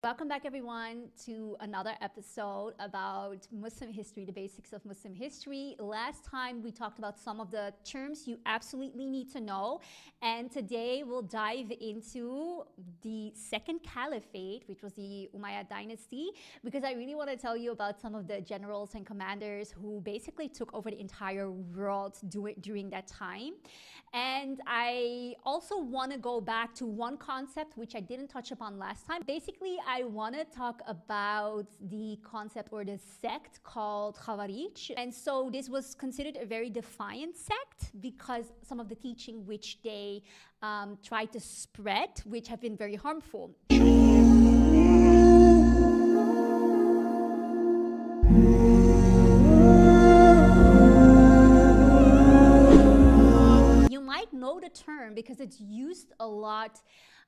Welcome back, everyone, to another episode about Muslim history, the basics of Muslim history. Last time we talked about some of the terms you absolutely need to know, and today we'll dive into the second caliphate, which was the Umayyad Dynasty, because I really want to tell you about some of the generals and commanders who basically took over the entire world during that time. And I also want to go back to one concept which I didn't touch upon last time. Basically, I want to talk about the concept or the sect called Khawarij. And so this was considered a very defiant sect because some of the teaching which they tried to spread, which have been very harmful. You might know the term because it's used a lot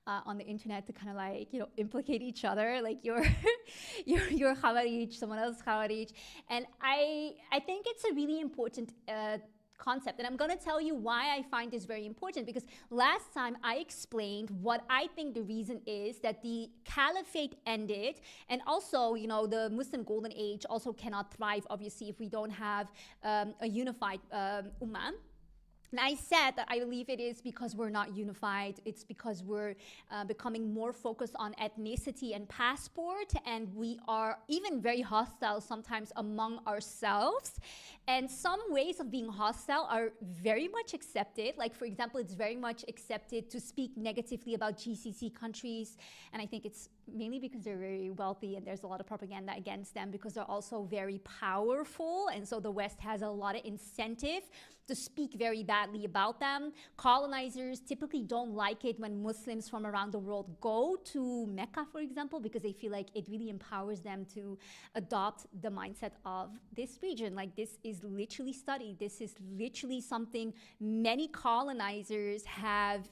on the internet to kind of like, implicate each other, like you're Khawarij, someone else Khawarij. And I think it's a really important concept, and I'm going to tell you why I find this very important, because last time I explained what I think the reason is that the caliphate ended, and also, the Muslim Golden Age also cannot thrive, obviously, if we don't have a unified ummah. And I said that I believe it is because we're not unified. It's because we're becoming more focused on ethnicity and passport, and we are even very hostile sometimes among ourselves. And some ways of being hostile are very much accepted. Like, for example, it's very much accepted to speak negatively about GCC countries. And I think it's mainly because they're very wealthy and there's a lot of propaganda against them because they're also very powerful. And so the West has a lot of incentive to speak very badly about them. Colonizers typically don't like it when Muslims from around the world go to Mecca, for example, because they feel like it really empowers them to adopt the mindset of this region. Like, this is literally studied. This is literally something many colonizers have,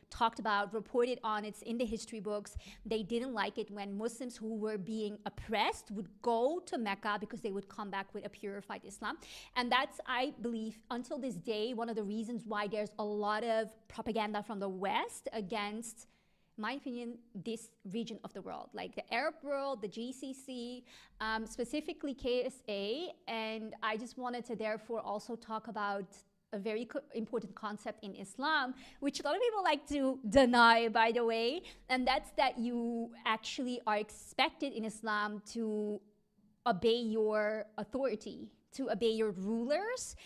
talked about, reported on. It's in the history books. They didn't like it when Muslims who were being oppressed would go to Mecca because they would come back with a purified Islam. And that's, I believe, until this day, one of the reasons why there's a lot of propaganda from the West against, in my opinion, this region of the world, like the Arab world, the GCC, specifically KSA. And I just wanted to therefore also talk about a very important concept in Islam, which a lot of people like to deny, by the way, and that's that you actually are expected in Islam to obey your authority, to obey your rulers,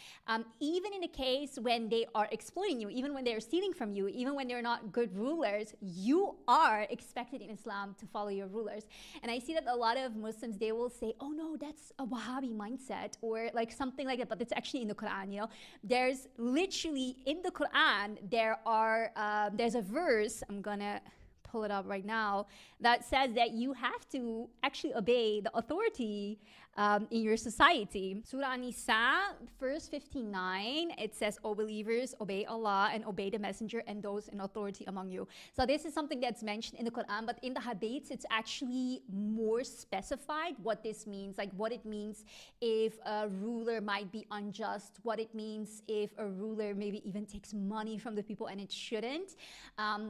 even in the case when they are exploiting you, even when they're stealing from you, even when they're not good rulers, you are expected in Islam to follow your rulers. And I see that a lot of Muslims, they will say, oh no, that's a Wahhabi mindset, or like something like that, but it's actually in the Quran, There's literally, in the Quran, there's a verse, I'm gonna pull it up right now, that says that you have to actually obey the authority in your society. Surah An-Nisa, verse 59, it says, O believers, obey Allah and obey the messenger and those in authority among you. So this is something that's mentioned in the Quran, but in the hadiths, it's actually more specified what this means, like what it means if a ruler might be unjust, what it means if a ruler maybe even takes money from the people and it shouldn't,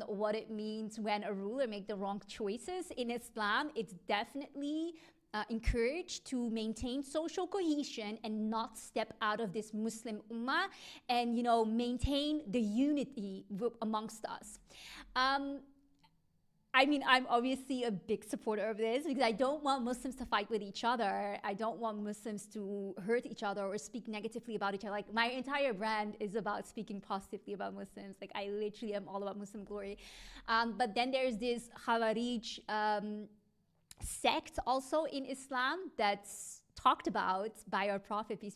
what it means when a ruler make the wrong choices. In Islam, it's definitely encouraged to maintain social cohesion and not step out of this Muslim ummah and, maintain the unity amongst us. I mean, I'm obviously a big supporter of this because I don't want Muslims to fight with each other. I don't want Muslims to hurt each other or speak negatively about each other. Like, my entire brand is about speaking positively about Muslims. Like, I literally am all about Muslim glory. But then there's this Khawarij sect also in Islam that's talked about by our Prophet, peace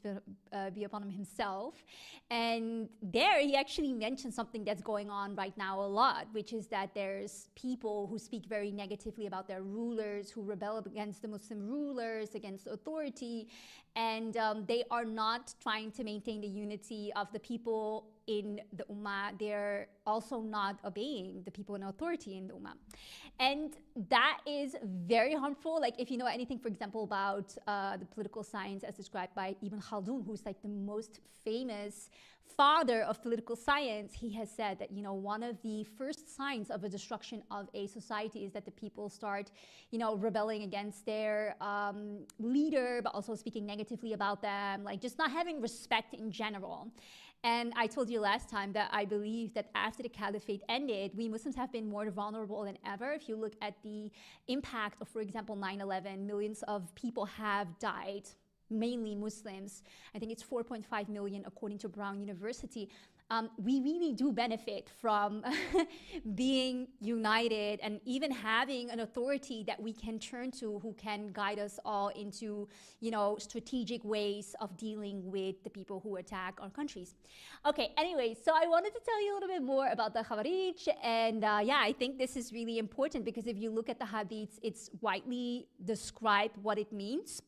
be upon him, himself. And there he actually mentioned something that's going on right now a lot, which is that there's people who speak very negatively about their rulers, who rebel against the Muslim rulers, against authority, and they are not trying to maintain the unity of the people in the Ummah, they're also not obeying the people in authority in the Ummah. And that is very harmful. Like if you know anything, for example, about the political science as described by Ibn Khaldun, who's like the most famous father of political science, he has said that, you know, one of the first signs of a destruction of a society is that the people start, you know, rebelling against their leader, but also speaking negatively about them, like just not having respect in general. And I told you last time that I believe that after the caliphate ended, we Muslims have been more vulnerable than ever. If you look at the impact of, for example, 9/11, millions of people have died, mainly Muslims. I think it's 4.5 million according to Brown University. We really do benefit from being united and even having an authority that we can turn to who can guide us all into, you know, strategic ways of dealing with the people who attack our countries. Okay, anyway, so I wanted to tell you a little bit more about the Khawarij. And yeah, I think this is really important because if you look at the hadiths, it's widely described what it means.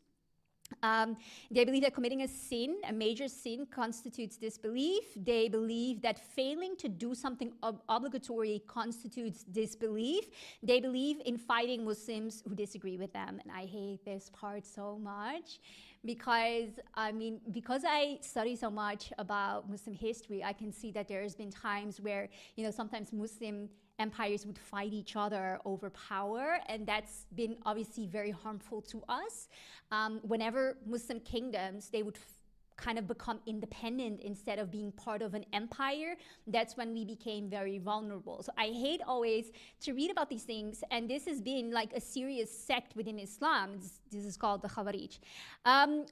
They believe that committing a sin, a major sin, constitutes disbelief. They believe that failing to do something obligatory constitutes disbelief. They believe in fighting Muslims who disagree with them. And I hate this part so much because, I mean, because I study so much about Muslim history, I can see that there's been times where, you know, sometimes Muslim empires would fight each other over power, and that's been obviously very harmful to us. Whenever Muslim kingdoms, they would kind of become independent instead of being part of an empire, that's when we became very vulnerable. So I hate always to read about these things, and this has been like a serious sect within Islam. This is called the Khawarij.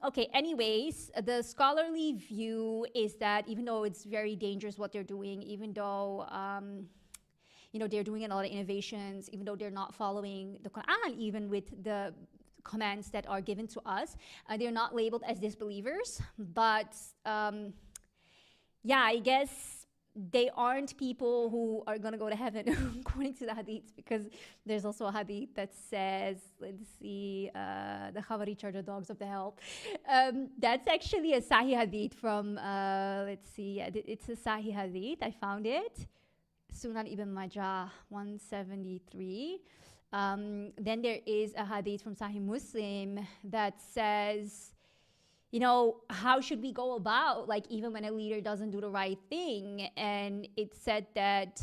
Okay, anyways, the scholarly view is that even though it's very dangerous what they're doing, even though you know, they're doing a lot of innovations, even though they're not following the Quran, even with the commands that are given to us, they're not labeled as disbelievers. But yeah, I guess they aren't people who are going to go to heaven according to the hadith, because there's also a hadith that says, let's see, the Khawarij are the dogs of the hell. That's actually a Sahih hadith from, let's see, it's a Sahih hadith, I found it. Sunan ibn Majah 173. Then there is a hadith from Sahih Muslim that says, you know, how should we go about, like, even when a leader doesn't do the right thing? And it said that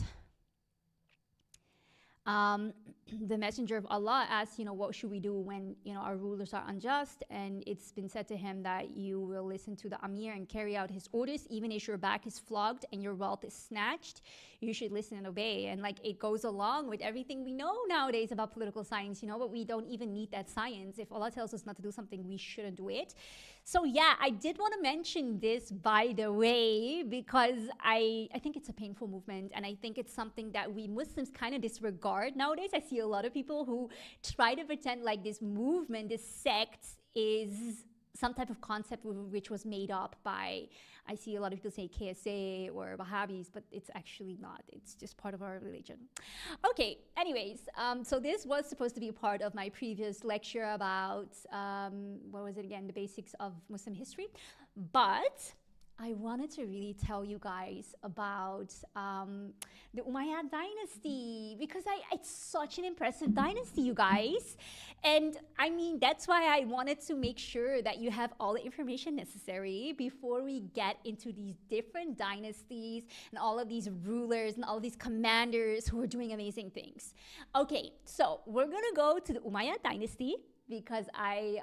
the messenger of Allah asked, you know, what should we do when, you know, our rulers are unjust? And it's been said to him that you will listen to the Amir and carry out his orders, even if your back is flogged and your wealth is snatched. You should listen and obey. And like, it goes along with everything we know nowadays about political science, you know, but we don't even need that science. If Allah tells us not to do something, we shouldn't do it. So yeah, I did want to mention this, by the way, because I think it's a painful movement, and I think it's something that we Muslims kind of disregard nowadays. I see a lot of people who try to pretend like this movement, this sect, is some type of concept which was made up by, I see a lot of people say KSA or Wahhabis, but it's actually not. It's just part of our religion. Okay, anyways, so this was supposed to be a part of my previous lecture about, what was it again, the basics of Muslim history. But I wanted to really tell you guys about the Umayyad dynasty, because it's such an impressive dynasty, you guys. And I mean, that's why I wanted to make sure that you have all the information necessary before we get into these different dynasties and all of these rulers and all of these commanders who are doing amazing things. Okay, so we're gonna go to the Umayyad dynasty, because I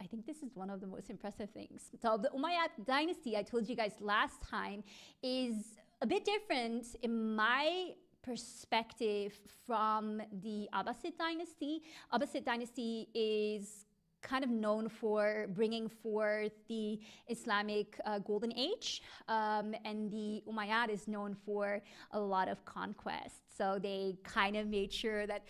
think this is one of the most impressive things. So the Umayyad dynasty, I told you guys last time, is a bit different in my perspective from the Abbasid dynasty. Abbasid dynasty is kind of known for bringing forth the Islamic Golden Age, and the Umayyad is known for a lot of conquests. So they kind of made sure that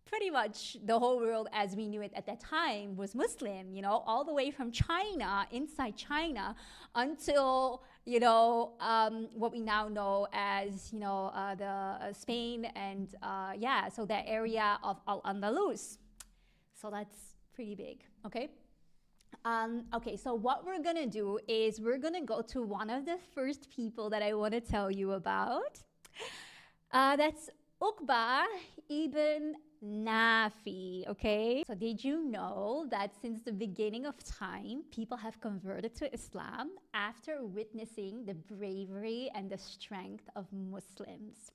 pretty much the whole world as we knew it at that time was Muslim, you know, all the way from China, inside China, until, you know, what we now know as, you know, the Spain and, yeah, so that area of Al-Andalus. So that's pretty big, okay? Okay, so what we're gonna do is we're gonna go to one of the first people that I want to tell you about. That's Uqba ibn Nafi, okay? So did you know that since the beginning of time, people have converted to Islam after witnessing the bravery and the strength of Muslims?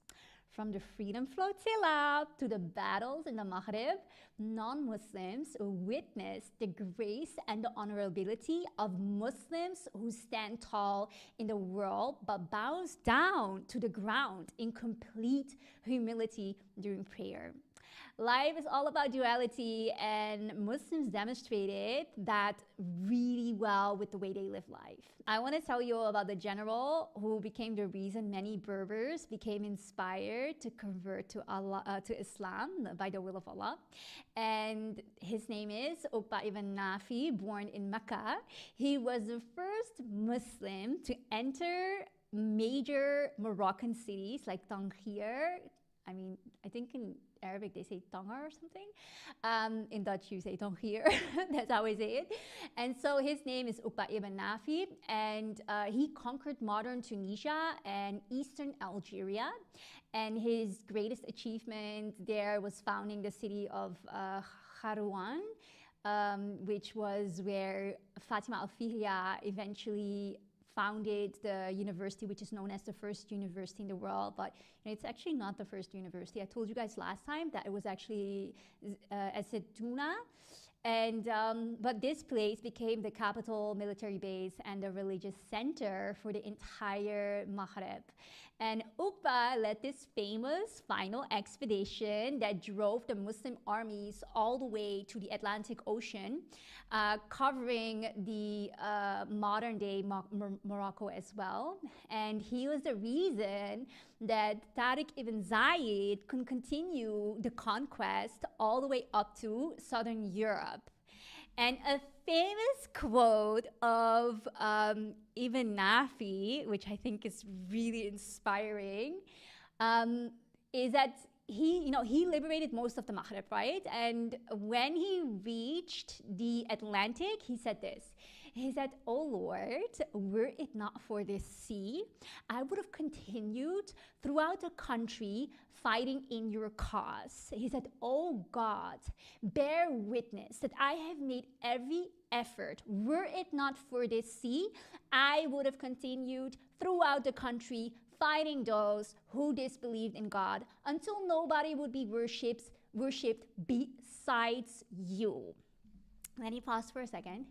From the Freedom Flotilla to the battles in the Maghreb, non-Muslims witnessed the grace and the honorability of Muslims who stand tall in the world but bows down to the ground in complete humility during prayer. Life is all about duality, and Muslims demonstrated that really well with the way they live life. I want to tell you about the general who became the reason many Berbers became inspired to convert to to Islam by the will of Allah. And his name is Uqba ibn Nafi, born in Mecca. He was the first Muslim to enter major Moroccan cities like Tangier. I think in Arabic they say Tanger or something. In Dutch you say Tangier. That's how I say it. And so his name is Uqba ibn Nafi, and he conquered modern Tunisia and eastern Algeria. And his greatest achievement there was founding the city of Kharouan, which was where Fatima al-Fihriya eventually founded the university, which is known as the first university in the world. But it's actually not the first university. I told you guys last time that it was actually Eseduna. And but this place became the capital, military base, and the religious center for the entire Maghreb. And Uqba led this famous final expedition that drove the Muslim armies all the way to the Atlantic Ocean, covering the modern-day Morocco as well. And he was the reason that Tariq ibn Ziyad could continue the conquest all the way up to southern Europe. And a famous quote of Ibn Nafi, which I think is really inspiring, is that he liberated most of the Maghreb, right? And when he reached the Atlantic, he said this. He said, "Oh Lord, were it not for this sea, I would have continued throughout the country fighting in your cause." He said, "Oh God, bear witness that I have made every effort. Were it not for this sea, I would have continued throughout the country fighting those who disbelieved in God until nobody would be worshipped besides you." Then he paused for a second.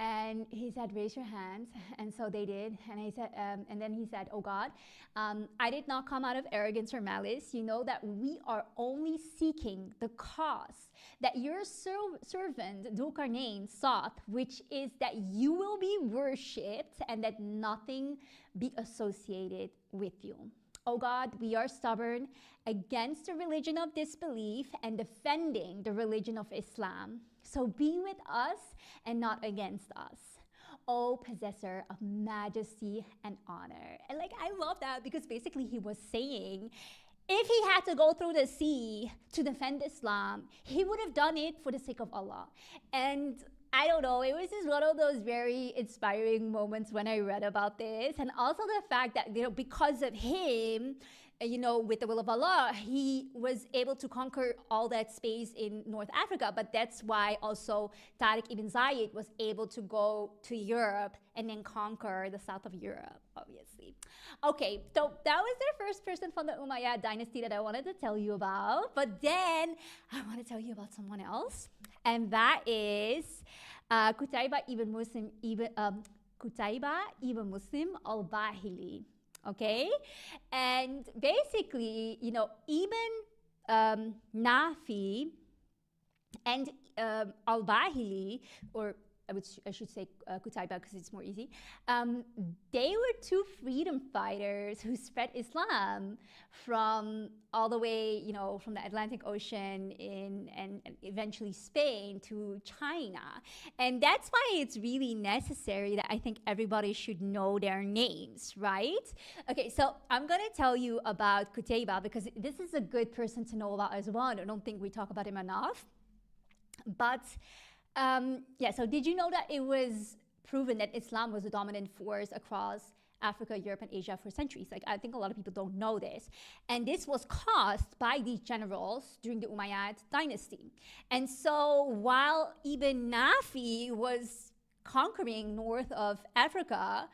And he said, "Raise your hands." And so they did. And he said, and then he said, "Oh God, I did not come out of arrogance or malice. You know that we are only seeking the cause that your servant Dhul-Qarnayn sought, which is that you will be worshipped and that nothing be associated with you. Oh God, we are stubborn against the religion of disbelief and defending the religion of Islam. So be with us and not against us, O possessor of majesty and honor." And I love that, because basically he was saying, if he had to go through the sea to defend Islam, he would have done it for the sake of Allah. And I don't know, it was just one of those very inspiring moments when I read about this. And also the fact that, because of him, with the will of Allah, he was able to conquer all that space in North Africa. But that's why also Tariq ibn Ziyad was able to go to Europe and then conquer the south of Europe, obviously. Okay, so that was the first person from the Umayyad dynasty that I wanted to tell you about. But then I want to tell you about someone else, and that is Qutayba ibn Muslim al-Bahili. Okay, and basically, Ibn Nafi and al-Bahili, or I should say Qutayba because it's more easy. They were two freedom fighters who spread Islam from all the way, from the Atlantic Ocean and eventually Spain to China. And that's why it's really necessary that I think everybody should know their names, right? Okay, so I'm going to tell you about Qutayba because this is a good person to know about as well. I don't think we talk about him enough. But Yeah, so did you know that it was proven that Islam was the dominant force across Africa, Europe, and Asia for centuries? Like, I think a lot of people don't know this. And this was caused by these generals during the Umayyad dynasty. And so while Ibn Nafi was conquering north of Africa,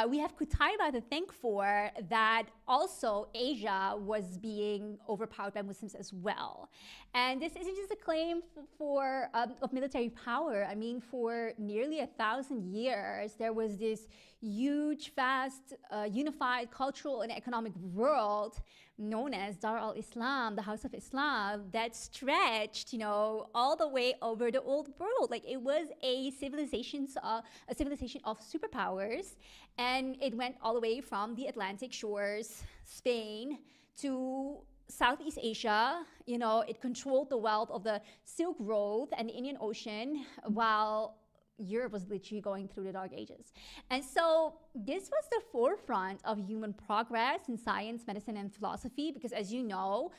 we have Qutayba to thank for that also Asia was being overpowered by Muslims as well. And this isn't just a claim of military power. I mean, for nearly 1,000 years, there was this huge, vast, unified cultural and economic world known as Dar al-Islam, the House of Islam, that stretched, all the way over the old world. Like, it was a civilization of superpowers, and it went all the way from the Atlantic shores, Spain, to Southeast Asia. It controlled the wealth of the Silk Road and the Indian Ocean, while Europe was literally going through the Dark Ages. And so this was the forefront of human progress in science, medicine, and philosophy, because as you know,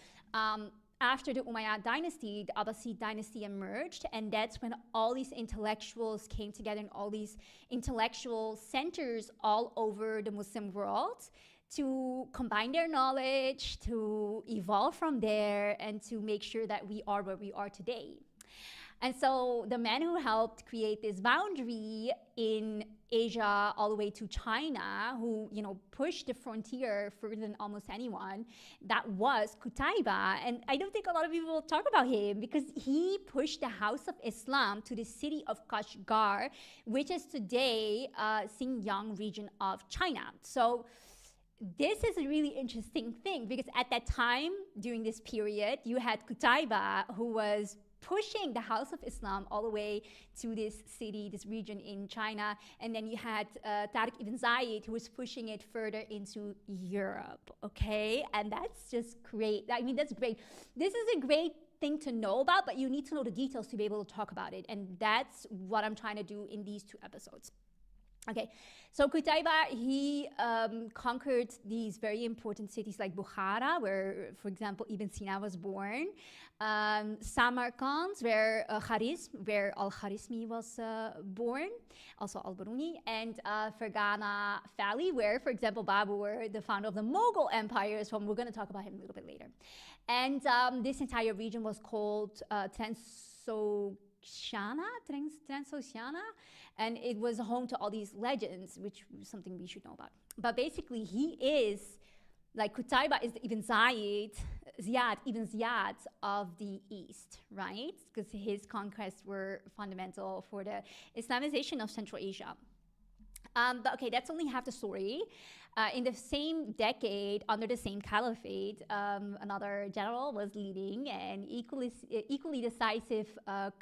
after the Umayyad dynasty, the Abbasid dynasty emerged, and that's when all these intellectuals came together in all these intellectual centers all over the Muslim world to combine their knowledge, to evolve from there, and to make sure that we are where we are today. And so the man who helped create this boundary in Asia all the way to China, who pushed the frontier further than almost anyone, that was Qutayba. And I don't think a lot of people talk about him because he pushed the House of Islam to the city of Kashgar, which is today Xinjiang region of China. So this is a really interesting thing because at that time, during this period, you had Qutayba, who was pushing the House of Islam all the way to this city, this region in China. And then you had Tariq ibn Ziyad, who was pushing it further into Europe, okay? And that's just great. I mean, that's great. This is a great thing to know about, but you need to know the details to be able to talk about it. And that's what I'm trying to do in these 2 episodes. Okay, so Qutayba, he conquered these very important cities like Bukhara, where, for example, Ibn Sina was born, Samarkand, where where Al-Kharismi was born, also Al-Biruni, and Fergana Valley, where, for example, Babur, the founder of the Mughal Empire, is from. We're going to talk about him a little bit later. And this entire region was called Transoxiana, and it was home to all these legends, which is something we should know about. But basically, he is, like Qutayba is the Ibn Ziyad of the East, right? Because his conquests were fundamental for the Islamization of Central Asia. But okay, that's only half the story. In the same decade, under the same caliphate, another general was leading an equally decisive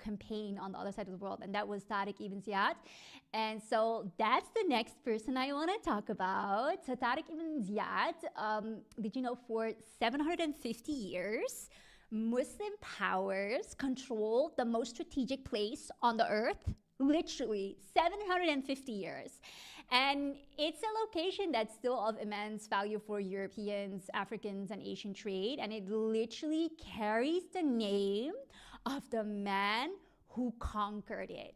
campaign on the other side of the world, and that was Tariq ibn Ziyad. And so that's the next person I want to talk about. So Tariq ibn Ziyad, did you know for 750 years, Muslim powers controlled the most strategic place on the earth? Literally 750 years. And it's a location that's still of immense value for Europeans, Africans, and Asian trade. And it literally carries the name of the man who conquered it.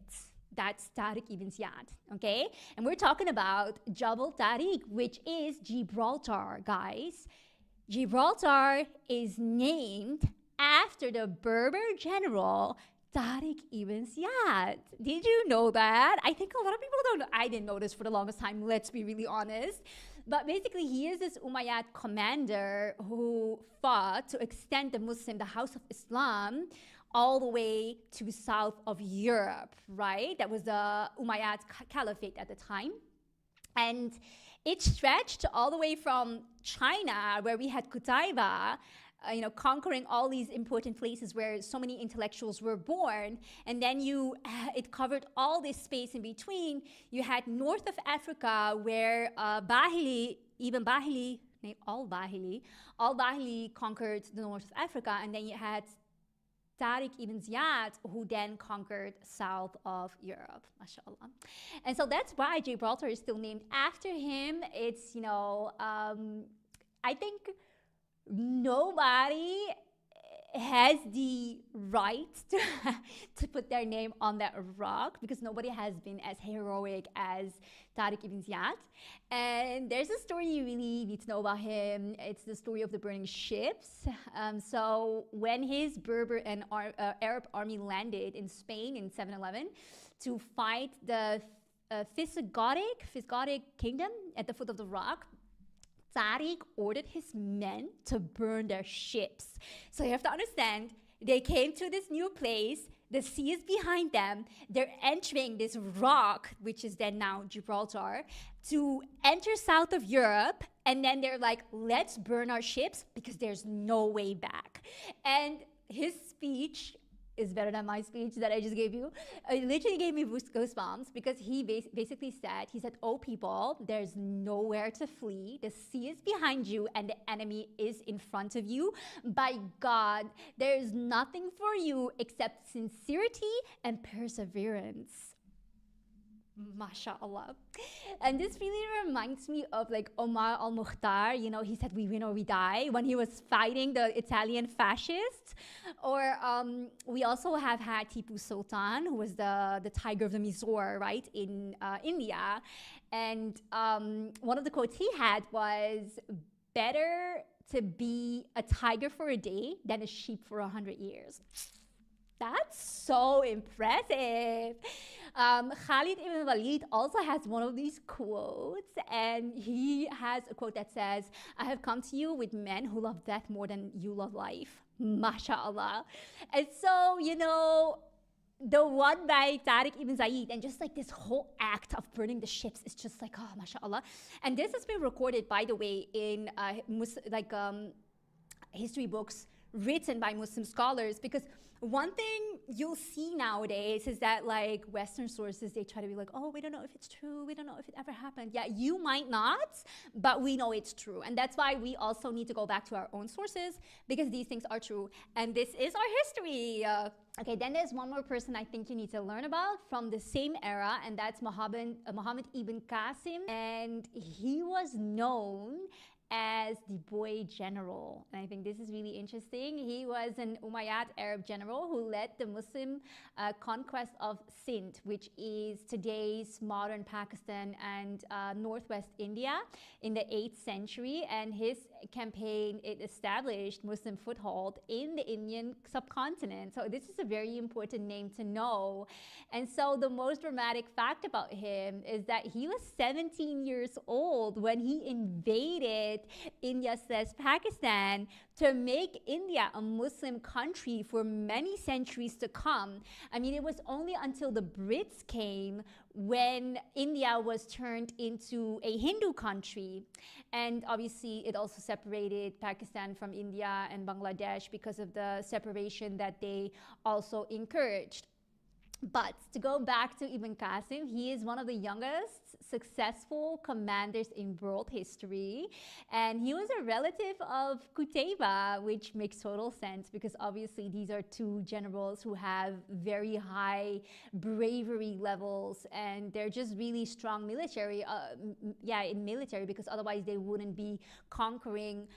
That's Tariq ibn Ziyad, okay? And we're talking about Jabal Tariq, which is Gibraltar, guys. Gibraltar is named after the Berber general Tariq ibn Ziyad. Did you know that? I think a lot of people don't know. I didn't know this for the longest time, let's be really honest. But basically, he is this Umayyad commander who fought to extend the House of Islam, all the way to south of Europe, right? That was the Umayyad Caliphate at the time. And it stretched all the way from China, where we had Qutayba, conquering all these important places where so many intellectuals were born. And then it covered all this space in between. You had north of Africa, where al-Bahili conquered the north of Africa. And then you had Tariq ibn Ziyad, who then conquered south of Europe, mashallah. And so that's why Gibraltar is still named after him. It's, I think nobody has the right to put their name on that rock because nobody has been as heroic as Tariq ibn Ziyad. And there's a story you really need to know about him. It's the story of the burning ships. So when his Berber and Arab army landed in Spain in 711 to fight the Visigotic kingdom at the foot of the rock, Tariq ordered his men to burn their ships. So you have to understand, they came to this new place, the sea is behind them, they're entering this rock, which is then now Gibraltar, to enter south of Europe, and then they're like, let's burn our ships because there's no way back. And his speech is better than my speech that I just gave you. It literally gave me goosebumps because he basically said, oh people, there's nowhere to flee. The sea is behind you and the enemy is in front of you. By God, there is nothing for you except sincerity and perseverance. MashaAllah. And this really reminds me of like Omar al-Mukhtar, you know, he said we win or we die when he was fighting the Italian fascists. Or we also have had Tipu Sultan, who was the tiger of the Mysore, right, in India. And one of the quotes he had was, better to be a tiger for a day than a sheep for 100 years. That's so impressive. Khalid ibn Walid also has one of these quotes, and he has a quote that says, I have come to you with men who love death more than you love life. MashaAllah. And so, you know, the one by Tariq ibn Ziyad, and just like this whole act of burning the ships is just like, oh, MashaAllah. And this has been recorded, by the way, in history books written by Muslim scholars, because one thing you'll see nowadays is that like Western sources, they try to be like, oh, we don't know if it's true. We don't know if it ever happened. Yeah, you might not, but we know it's true. And that's why we also need to go back to our own sources because these things are true. And this is our history. Okay, then there's one more person I think you need to learn about from the same era, and that's Mohammed ibn Qasim. And he was known as the boy general. And I think this is really interesting. He was an Umayyad Arab general who led the Muslim conquest of Sindh, which is today's modern Pakistan and northwest India in the 8th century. And his campaign, it established Muslim foothold in the Indian subcontinent. So this is a very important name to know. And so the most dramatic fact about him is that he was 17 years old when he invaded India/Pakistan to make India a Muslim country for many centuries to come. I mean, it was only until the Brits came when India was turned into a Hindu country. And obviously, it also separated Pakistan from India and Bangladesh because of the separation that they also encouraged. But to go back to Ibn Qasim, he is one of the youngest successful commanders in world history. And he was a relative of Qutayba, which makes total sense because obviously these are two generals who have very high bravery levels and they're just really strong military, in military, because otherwise they wouldn't be conquering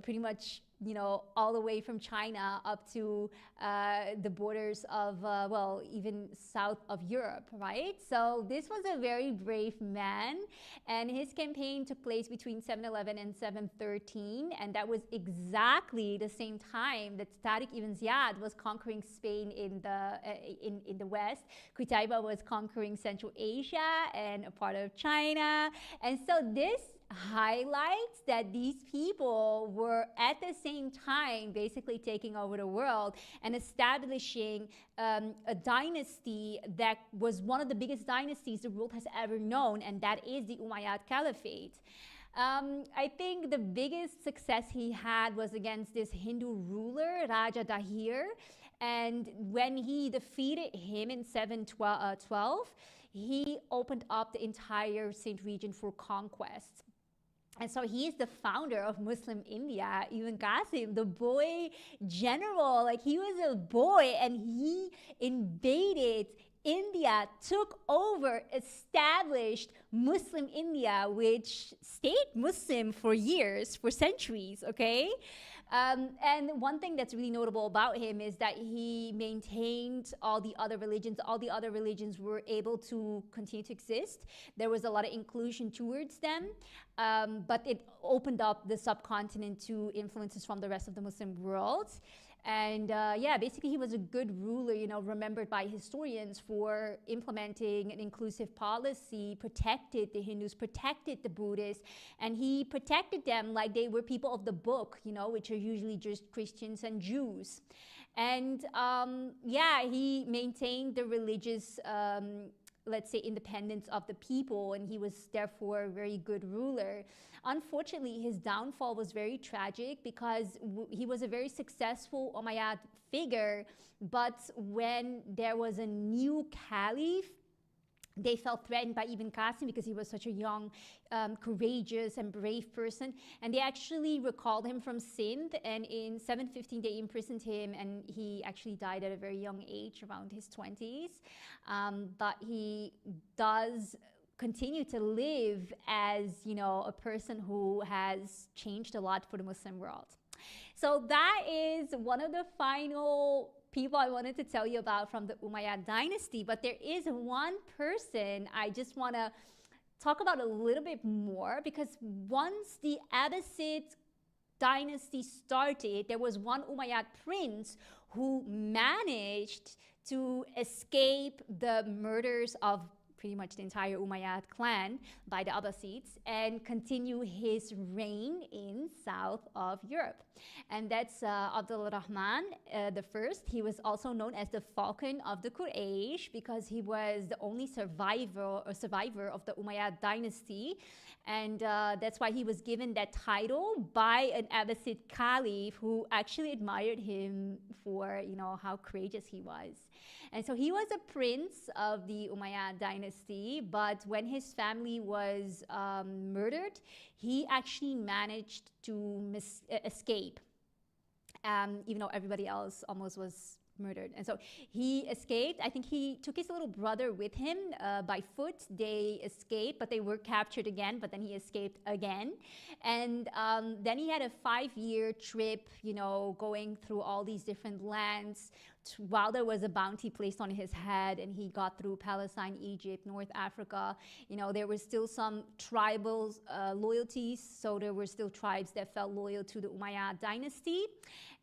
pretty much, you know, all the way from China up to the borders of, even south of Europe, right? So this was a very brave man, and his campaign took place between 711 and 713, and that was exactly the same time that Tariq ibn Ziyad was conquering Spain in the west. Qutayba was conquering Central Asia and a part of China, and so this highlights that these people were at the same time basically taking over the world and establishing a dynasty that was one of the biggest dynasties the world has ever known, and that is the Umayyad Caliphate. I think the biggest success he had was against this Hindu ruler, Raja Dahir, and when he defeated him in 712, he opened up the entire Sindh region for conquest. And so he is the founder of Muslim India. Ibn Qasim, the boy general, like he was a boy and he invaded India, took over, established Muslim India, which stayed Muslim for years, for centuries, okay? And one thing that's really notable about him is that he maintained all the other religions. All the other religions were able to continue to exist. There was a lot of inclusion towards them, but it opened up the subcontinent to influences from the rest of the Muslim world. And yeah, basically he was a good ruler, you know, remembered by historians for implementing an inclusive policy, protected the Hindus, protected the Buddhists, and he protected them like they were people of the book, you know, which are usually just Christians and Jews. And yeah, he maintained the religious let's say independence of the people, and he was therefore a very good ruler. Unfortunately, his downfall was very tragic because he was a very successful Umayyad figure, but when there was a new caliph, they felt threatened by Ibn Qasim because he was such a young, courageous and brave person. And they actually recalled him from Sindh, and in 715 they imprisoned him, and he actually died at a very young age, around his 20s. But he does continue to live as, you know, a person who has changed a lot for the Muslim world. So that is one of the final people I wanted to tell you about from the Umayyad dynasty. But there is one person I just want to talk about a little bit more, because once the Abbasid dynasty started, there was one Umayyad prince who managed to escape the murders of pretty much the entire Umayyad clan by the Abbasids and continue his reign in south of Europe. And that's al-Rahman the first. He was also known as the Falcon of the Quraysh because he was the only survivor of the Umayyad dynasty. And that's why he was given that title by an Abbasid caliph who actually admired him for, you know, how courageous he was. And so he was a prince of the Umayyad dynasty, but when his family was murdered, he actually managed to escape, even though everybody else almost was murdered. And so he escaped. I think he took his little brother with him by foot. They escaped, but they were captured again, but then he escaped again. And then he had a 5-year trip, you know, going through all these different lands while there was a bounty placed on his head, and he got through Palestine, Egypt, North Africa. You know, there were still some tribal loyalties, so there were still tribes that felt loyal to the Umayyad dynasty.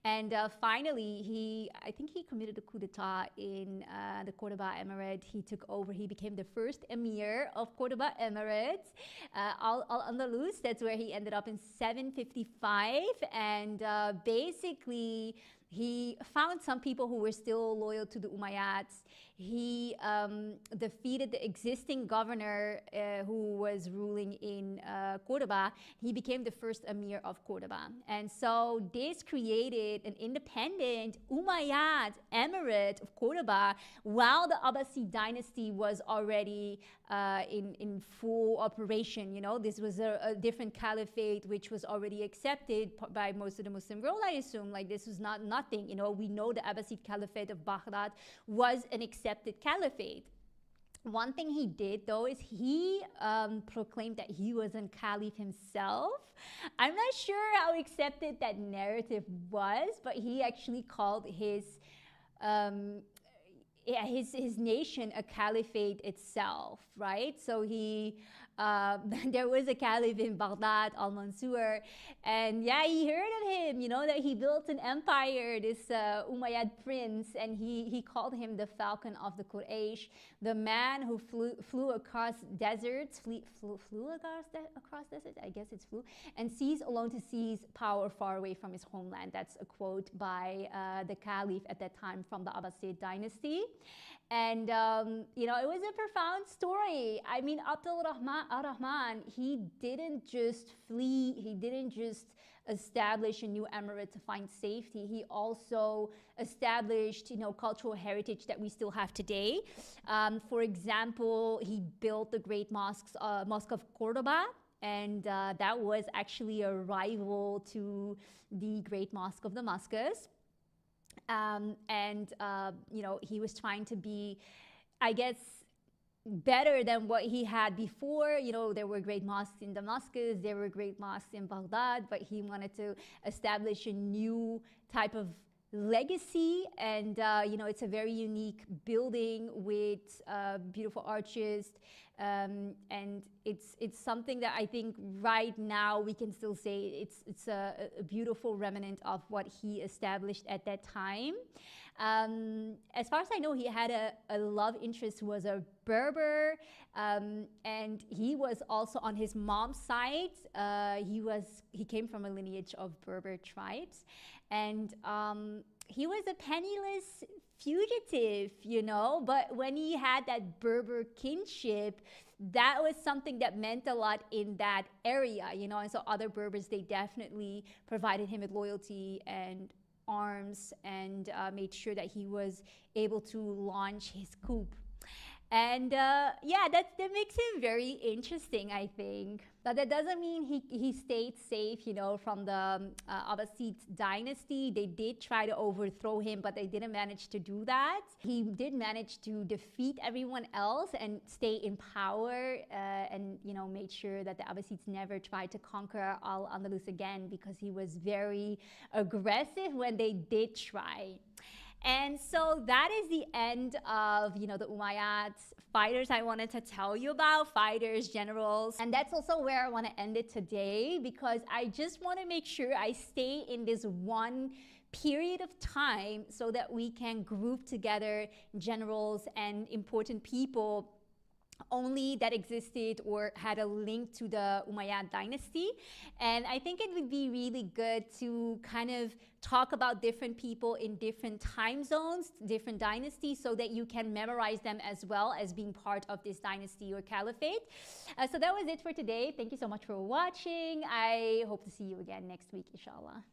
And finally, I think he committed a coup d'etat in the Qutayba Emirate. He took over. He became the first emir of Qutayba Emirates, Al-Andalus. That's where he ended up in 755. And basically, he found some people who were still loyal to the Umayyads. He defeated the existing governor who was ruling in Qutayba. He became the first emir of Qutayba. And so this created an independent Umayyad emirate of Qutayba while the Abbasid dynasty was already in full operation. You know, this was a different caliphate which was already accepted by most of the Muslim world, I assume. Like, this was not nothing. You know, we know the Abbasid Caliphate of Baghdad was an accepted caliphate. One thing he did, though, is he proclaimed that he wasn't caliph himself. I'm not sure how accepted that narrative was, but he actually called his nation a caliphate itself, right? So he there was a caliph in Baghdad, al-Mansur, and yeah, he heard of him, you know, that he built an empire, this Umayyad prince, and he called him the Falcon of the Quraysh, the man who flew across deserts, flew across deserts, I guess it's flew, and seized alone to seize power far away from his homeland. That's a quote by the caliph at that time from the Abbasid dynasty. And, you know, it was a profound story. I mean, al-Rahman, he didn't just flee, he didn't just establish a new emirate to find safety. He also established, you know, cultural heritage that we still have today. For example, he built the great mosque of Cordoba, and that was actually a rival to the great mosque of Damascus. You know, he was trying to be, I guess, better than what he had before. You know, there were great mosques in Damascus, there were great mosques in Baghdad, but he wanted to establish a new type of legacy. And you know, it's a very unique building with beautiful arches, and it's something that I think right now we can still say it's a beautiful remnant of what he established at that time. As far as I know, he had a love interest who was a Berber, and he was also on his mom's side. He came from a lineage of Berber tribes, and he was a penniless fugitive, you know, but when he had that Berber kinship, that was something that meant a lot in that area, you know, and so other Berbers, they definitely provided him with loyalty and arms, and made sure that he was able to launch his coup. And yeah, that makes him very interesting, I think. But that doesn't mean he stayed safe, you know, from the Abbasid dynasty. They did try to overthrow him, but they didn't manage to do that. He did manage to defeat everyone else and stay in power, and, you know, made sure that the Abbasids never tried to conquer Al-Andalus again, because he was very aggressive when they did try. And so that is the end of, you know, the Umayyad fighters I wanted to tell you about, fighters, generals. And that's also where I want to end it today, because I just want to make sure I stay in this one period of time so that we can group together generals and important people only that existed or had a link to the Umayyad dynasty. And I think it would be really good to kind of talk about different people in different time zones, different dynasties, so that you can memorize them as well as being part of this dynasty or caliphate. So that was it for today. Thank you so much for watching. I hope to see you again next week, inshallah.